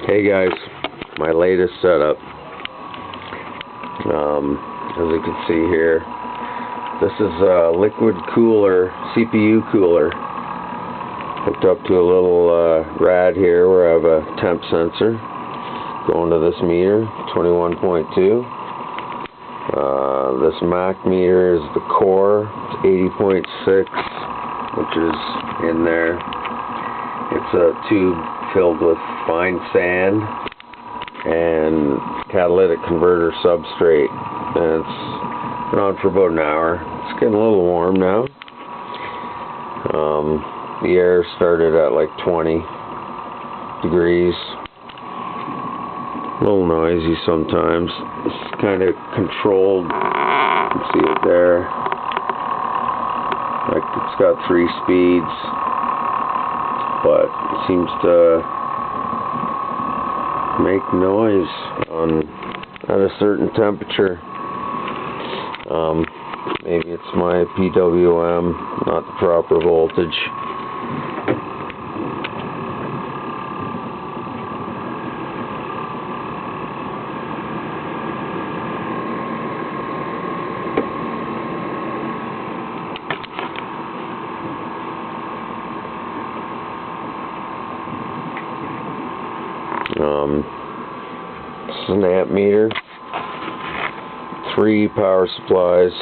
Hey guys, my latest setup. As you can see here, this is a liquid cooler, CPU cooler, hooked up to a little rad here where I have a temp sensor going to this meter, 21.2. This Mac meter is the core, it's 80.6, which is in there. It's a tube filled with fine sand and catalytic converter substrate, and it's been on for about an hour. It's getting a little warm now. The air started at like 20 degrees. A little noisy sometimes. It's kind of controlled. You can see it there. Like it's got 3 speeds, but it seems to make noise at a certain temperature. Maybe it's my PWM, not the proper voltage. This is an amp meter, 3 power supplies.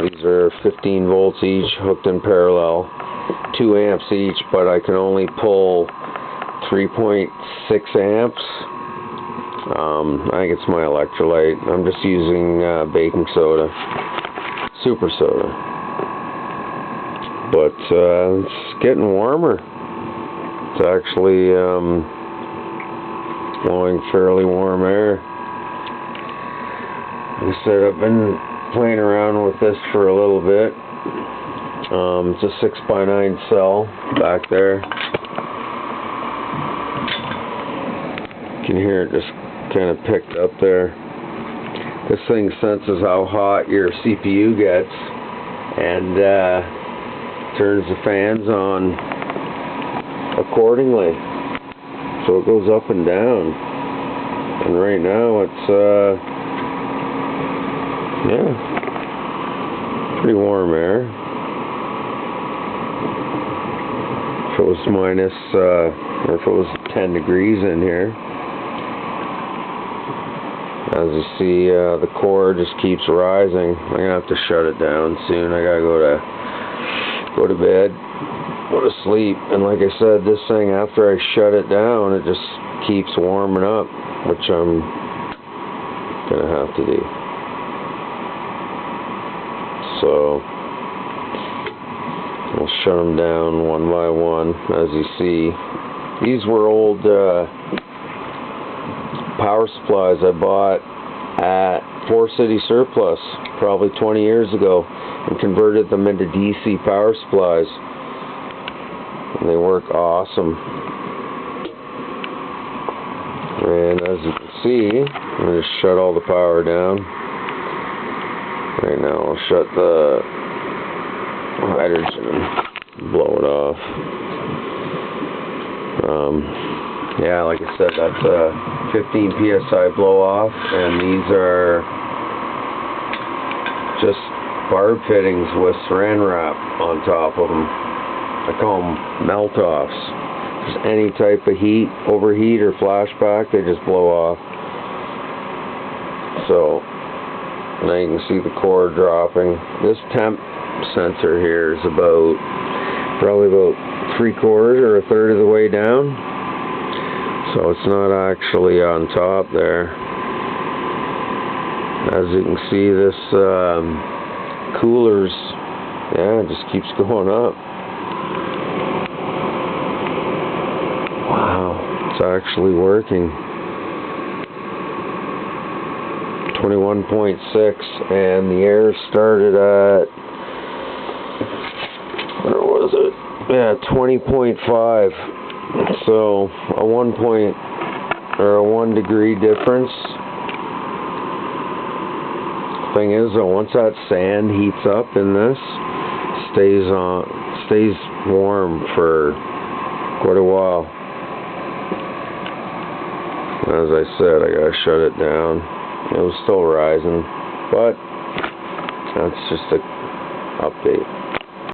These are 15 volts each, hooked in parallel, 2 amps each, but I can only pull 3.6 amps. I think it's my electrolyte. I'm just using baking soda, super soda. But it's getting warmer. It's actually blowing fairly warm air. Like I said, I've been playing around with this for a little bit. It's a 6x9 cell back there. You can hear it just kind of picked up there. This thing senses how hot your CPU gets and turns the fans on accordingly, so it goes up and down. And right now it's pretty warm air. If it was minus or if it was 10 degrees in here. As you see, the core just keeps rising. I'm gonna have to shut it down soon. I gotta go to bed, go to sleep. And like I said, this thing, after I shut it down, it just keeps warming up, which I'm gonna have to do. So I'll shut them down one by one. As you see, these were old power supplies I bought at Forest City Surplus probably 20 years ago and converted them into DC power supplies, and they work awesome. And as you can see, I'm going to shut all the power down. Right now I'll shut the hydrogen and blow it off. Yeah, like I said, that's a 15 psi blow off, and these are just barb fittings with saran wrap on top of them. I call them melt offs. Just any type of heat, overheat or flashback, they just blow off. So now you can see the core dropping. This temp sensor here is probably about 3/4 or 1/3 of the way down. So it's not actually on top there. As you can see, this cooler's, it just keeps going up. Wow, it's actually working. 21.6, and the air started at, where was it? Yeah, 20.5. So a 1 degree difference. Thing is, though, once that sand heats up in this, stays warm for quite a while. As I said, I gotta shut it down. It was still rising, but that's just an update.